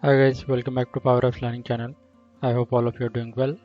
Hi guys, welcome back to PowerApps Learning channel. I hope all of you are doing well.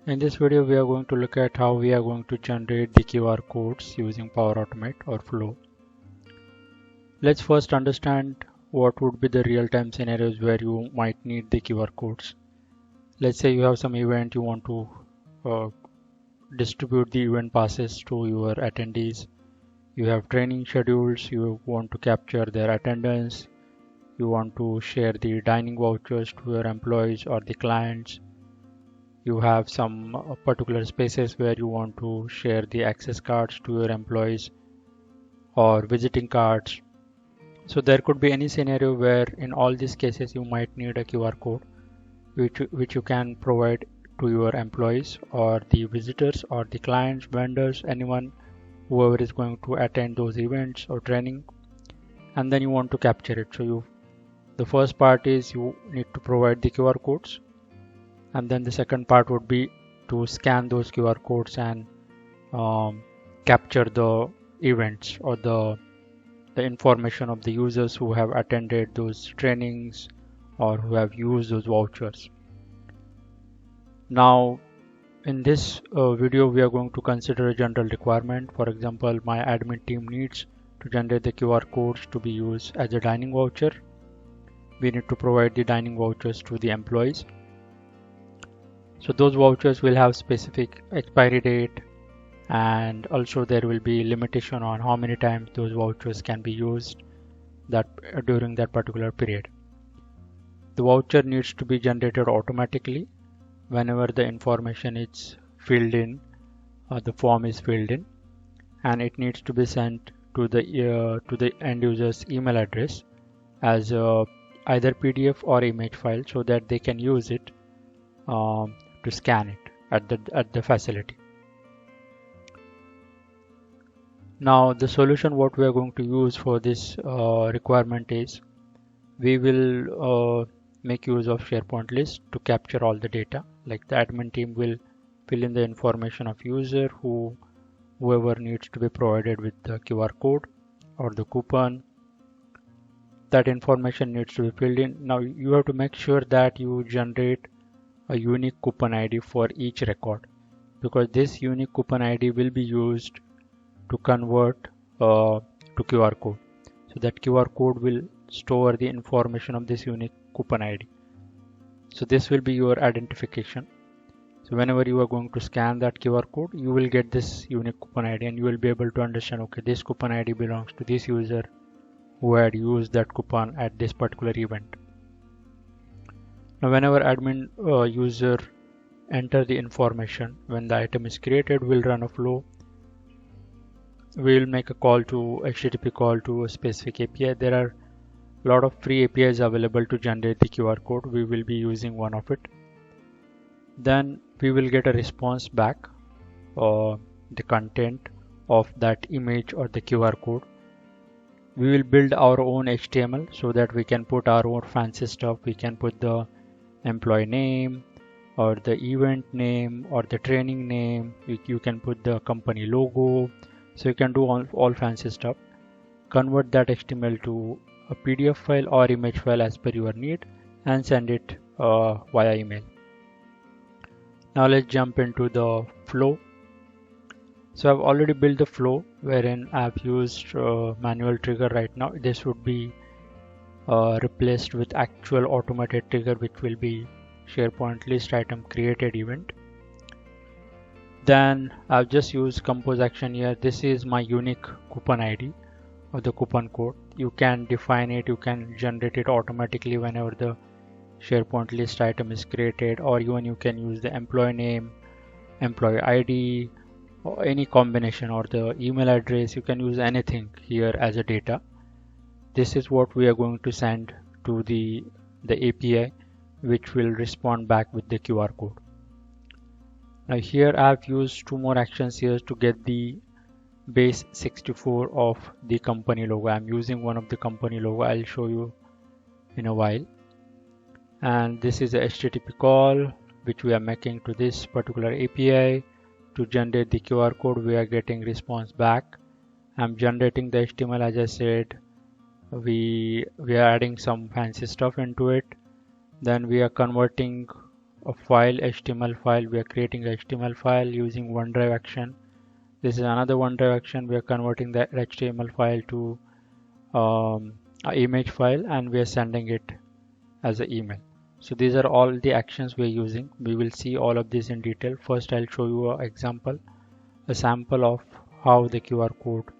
In this video, we are going to look at how we are going to generate the QR codes using Power Automate or Flow. Let's first understand what would be the real-time scenarios where you might need the QR codes. Let's say you have some event, you want to uh, distribute the event passes to your attendees. You have training schedules, you want to capture their attendance, you want to share the dining vouchers to your employees or the clients. You have some particular spaces where you want to share the access cards to your employees or visiting cards. So there could be any scenario where in all these cases you might need a QR code which you can provide to your employees or the visitors or the clients, vendors, anyone, whoever is going to attend those events or training, and then you want to capture it. So the first part is you need to provide the QR codes, and then the second part would be to scan those QR codes and capture the events or the information of the users who have attended those trainings or who have used those vouchers. Now in this video we are going to consider a general requirement. For example, my admin team needs to generate the QR codes to be used as a dining voucher. We need to provide the dining vouchers to the employees. So those vouchers will have specific expiry date, and also there will be limitation on how many times those vouchers can be used during that particular period. The voucher needs to be generated automatically whenever the information is filled in, the form is filled in, and it needs to be sent to the end user's email address as either PDF or image file so that they can use it to scan it at the facility. Now the solution what we are going to use for this requirement is we will make use of SharePoint list to capture all the data. Like the admin team will fill in the information of user whoever needs to be provided with the QR code or the coupon. That information needs to be filled in. Now you have to make sure that you generate a unique coupon ID for each record, because this unique coupon ID will be used to convert to QR code. So that QR code will store the information of this unique coupon ID. So this will be your identification. So whenever you are going to scan that QR code, you will get this unique coupon ID and you will be able to understand, okay, this coupon ID belongs to this user who had used that coupon at this particular event. Now whenever admin user enter the information, when the item is created, we'll run a flow. We'll make a call to HTTP call to a specific API. There are a lot of free APIs available to generate the QR code. We will be using one of it. Then we will get a response back, the content of that image or the QR code. We will build our own HTML so that we can put our own fancy stuff. We can put the employee name or the event name or the training name. You can put the company logo. So you can do all fancy stuff. Convert that HTML to a PDF file or image file as per your need and send it via email. Now let's jump into the flow. So I've already built the flow wherein I've used manual trigger right now. This would be replaced with actual automated trigger, which will be SharePoint list item created event. Then I've just used compose action here. This is my unique coupon ID or the coupon code. You can define it, you can generate it automatically whenever the SharePoint list item is created, or even you can use the employee name, employee ID, or any combination, or the email address. You can use anything here as a data. This is what we are going to send to the API, which will respond back with the QR code. Now here I've used two more actions here to get the base 64 of the company logo. I'm using one of the company logo. I'll show you in a while. And this is a HTTP call which we are making to this particular API to generate the QR code. We are getting response back. I'm generating the HTML as I said. We are adding some fancy stuff into it. Then we are converting a file, HTML file. We are creating a HTML file using OneDrive action. This is another OneDrive action. We are converting the HTML file to an image file, and we are sending it as an email. So these are all the actions we are using. We will see all of this in detail. First, I'll show you an example, a sample of how the QR code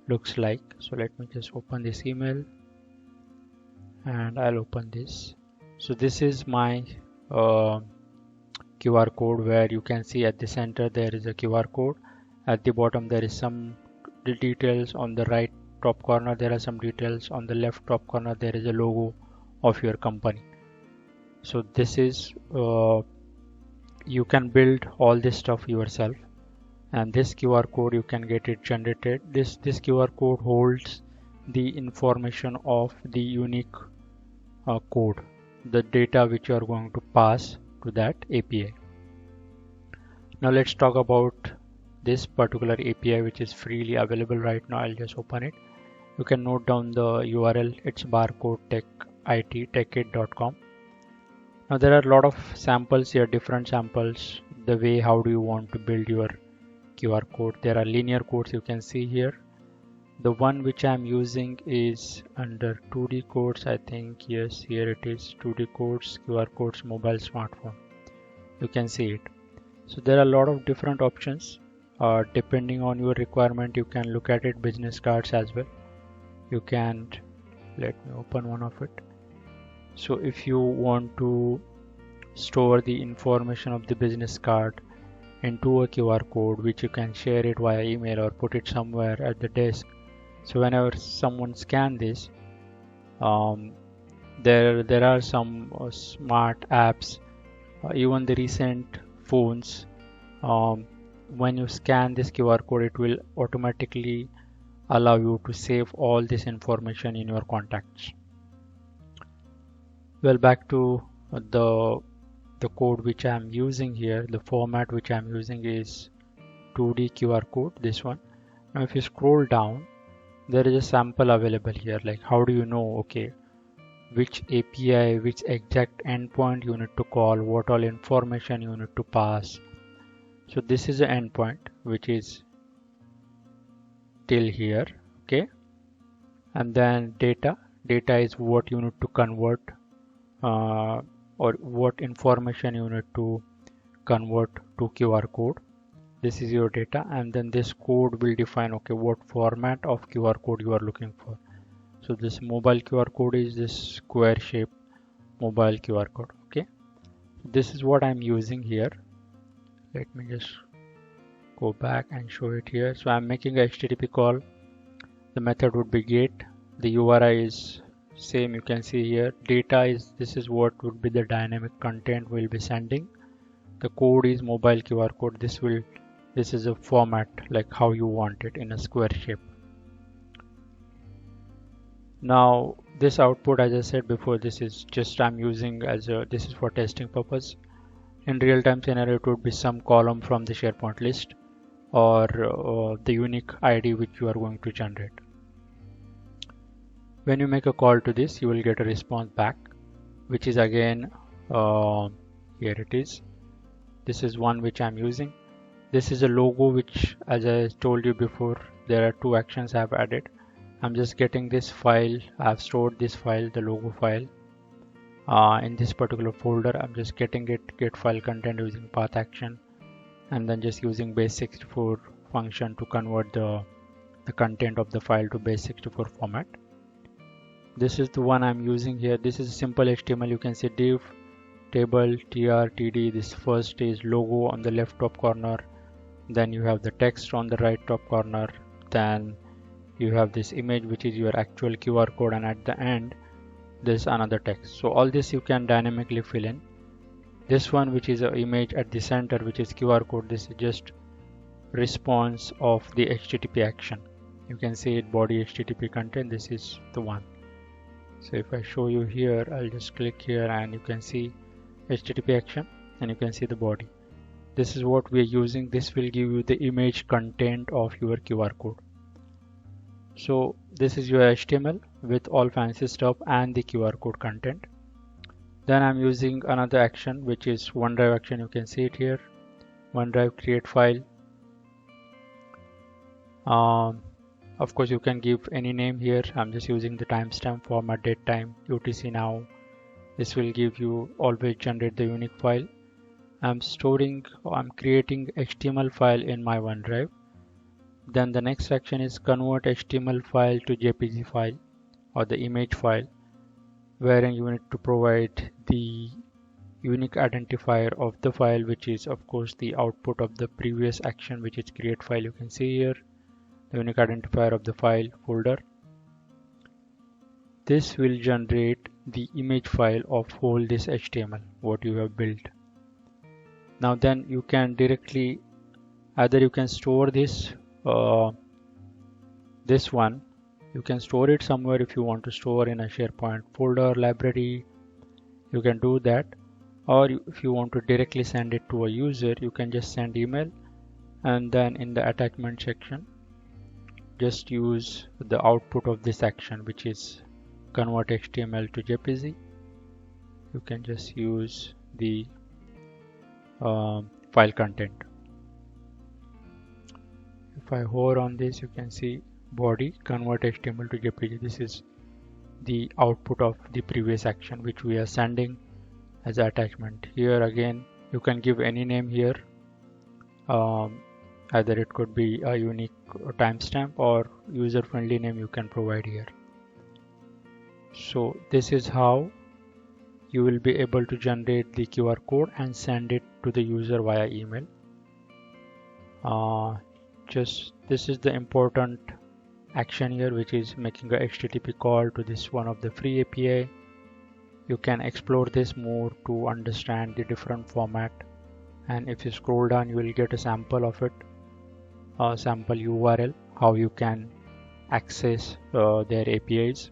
looks like. So let me just open this email, and I'll open this. So this is my QR code, where you can see at the center there is a QR code. At the bottom there is some details. On the right top corner there are some details. On the left top corner there is a logo of your company. So this is you can build all this stuff yourself, and this QR code you can get it generated. This QR code holds the information of the unique code, the data which you are going to pass to that API. Now let's talk about this particular API, which is freely available right now. I'll just open it. You can note down the URL. It's barcodetechit.com. Now there are a lot of samples here, different samples, the way how do you want to build your QR code. There are linear codes you can see here. The one which I'm using is under 2D codes, I think. Yes, here it is, 2D codes, QR codes, mobile, smartphone. You can see it. So there are a lot of different options. Depending on your requirement, you can look at it, business cards as well. You can, let me open one of it. So if you want to store the information of the business card into a QR code, which you can share it via email or put it somewhere at the desk. So whenever someone scan this, there are some smart apps, even the recent phones. When you scan this QR code, it will automatically allow you to save all this information in your contacts. Well, back to the code which I am using here. The format which I am using is 2D QR code, this one. Now if you scroll down, there is a sample available here. Like, how do you know, okay, which API, which exact endpoint you need to call, what all information you need to pass. So this is the endpoint which is till here, okay. And then data is what you need to convert, or what information you need to convert to QR code. This is your data, and then this code will define, okay, what format of QR code you are looking for. So this mobile QR code is this square shape mobile QR code, okay. This is what I'm using here. Let me just go back and show it here. So I'm making a HTTP call. The method would be get. The URI is same, you can see here. Data is, this is what would be the dynamic content we'll be sending. The code is mobile QR code. This is a format, like how you want it, in a square shape. Now this output, as I said before, this is just I'm using as a, this is for testing purpose. In real-time scenario, it would be some column from the SharePoint list, or the unique ID which you are going to generate. When you make a call to this, you will get a response back, which is again here it is. This is one which I'm using. This is a logo which, as I told you before, there are two actions I've added. I'm just getting this file. I've stored this file, the logo file, in this particular folder. I'm just getting it, get file content, using path action, and then just using base64 function to convert the content of the file to base64 format. This is the one I'm using here. This is simple HTML. You can see div, table, tr, td. This first is logo on the left top corner. Then you have the text on the right top corner. Then you have this image, which is your actual QR code, and at the end there's another text. So all this you can dynamically fill in. This one, which is an image at the center, which is QR code, this is just response of the HTTP action. You can see it, body HTTP content. This is the one. So if I show you here, I'll just click here and you can see HTTP action, and you can see the body. This is what we are using. This will give you the image content of your QR code. So this is your HTML with all fancy stuff and the QR code content. Then I'm using another action, which is OneDrive action. You can see it here. OneDrive create file. Of course, you can give any name here. I'm just using the timestamp format, date time, UTC now. This will give you always generate the unique file. I'm creating HTML file in my OneDrive. Then the next section is convert HTML file to JPG file or the image file, wherein you need to provide the unique identifier of the file, which is of course the output of the previous action, which is create file. You can see here the unique identifier of the file folder. This will generate the image file of whole this HTML what you have built. Now then you can directly either you can store this one, you can store it somewhere. If you want to store in a SharePoint folder library, you can do that, or if you want to directly send it to a user, you can just send email, and then in the attachment section just use the output of this action, which is convert HTML to JPG. You can just use the file content. If I hover on this, you can see body convert HTML to JPG. This is the output of the previous action which we are sending as an attachment. Here again you can give any name here. Either it could be a unique timestamp or user-friendly name you can provide here. So this is how you will be able to generate the QR code and send it to the user via email. This is the important action here, which is making a HTTP call to this one of the free API. You can explore this more to understand the different format, and if you scroll down you will get a sample of it, a sample URL how you can access their APIs.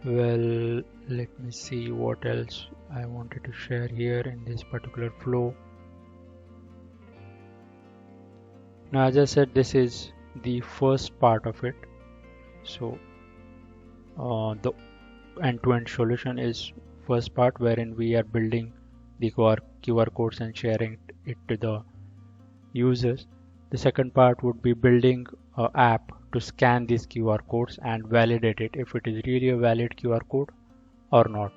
Well, let me see what else I wanted to share here in this particular flow. Now, as I said, this is the first part of it. So the end-to-end solution is first part, wherein we are building the QR codes and sharing it to the users. The second part would be building an app to scan these QR codes and validate it if it is really a valid QR code or not.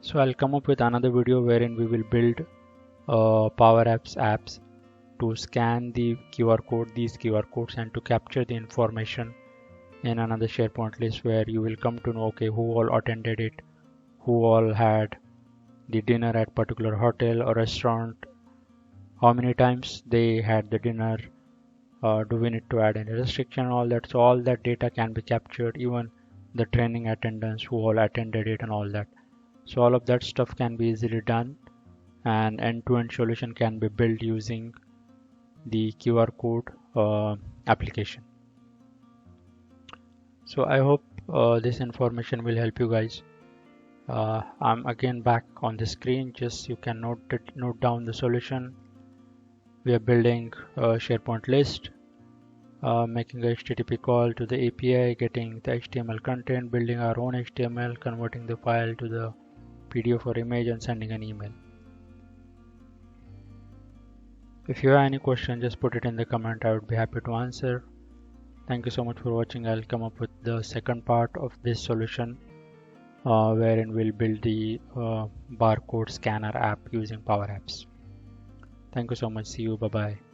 So I'll come up with another video wherein we will build PowerApps apps to scan the these QR codes, and to capture the information in another SharePoint list, where you will come to know, okay, who all attended it, who all had the dinner at particular hotel or restaurant, how many times they had the dinner, do we need to add any restriction, all that. So all that data can be captured, even the training attendance, who all attended it and all that. So all of that stuff can be easily done, and end-to-end solution can be built using the QR code application. So I hope this information will help you guys. I'm again back on the screen, just you can note down the solution. We are building a SharePoint list, making a HTTP call to the API, getting the HTML content, building our own HTML, converting the file to the PDF or image, and sending an email. If you have any question, just put it in the comment. I would be happy to answer. Thank you so much for watching. I'll come up with the second part of this solution, wherein we'll build the barcode scanner app using PowerApps. Thank you so much. See you. Bye bye.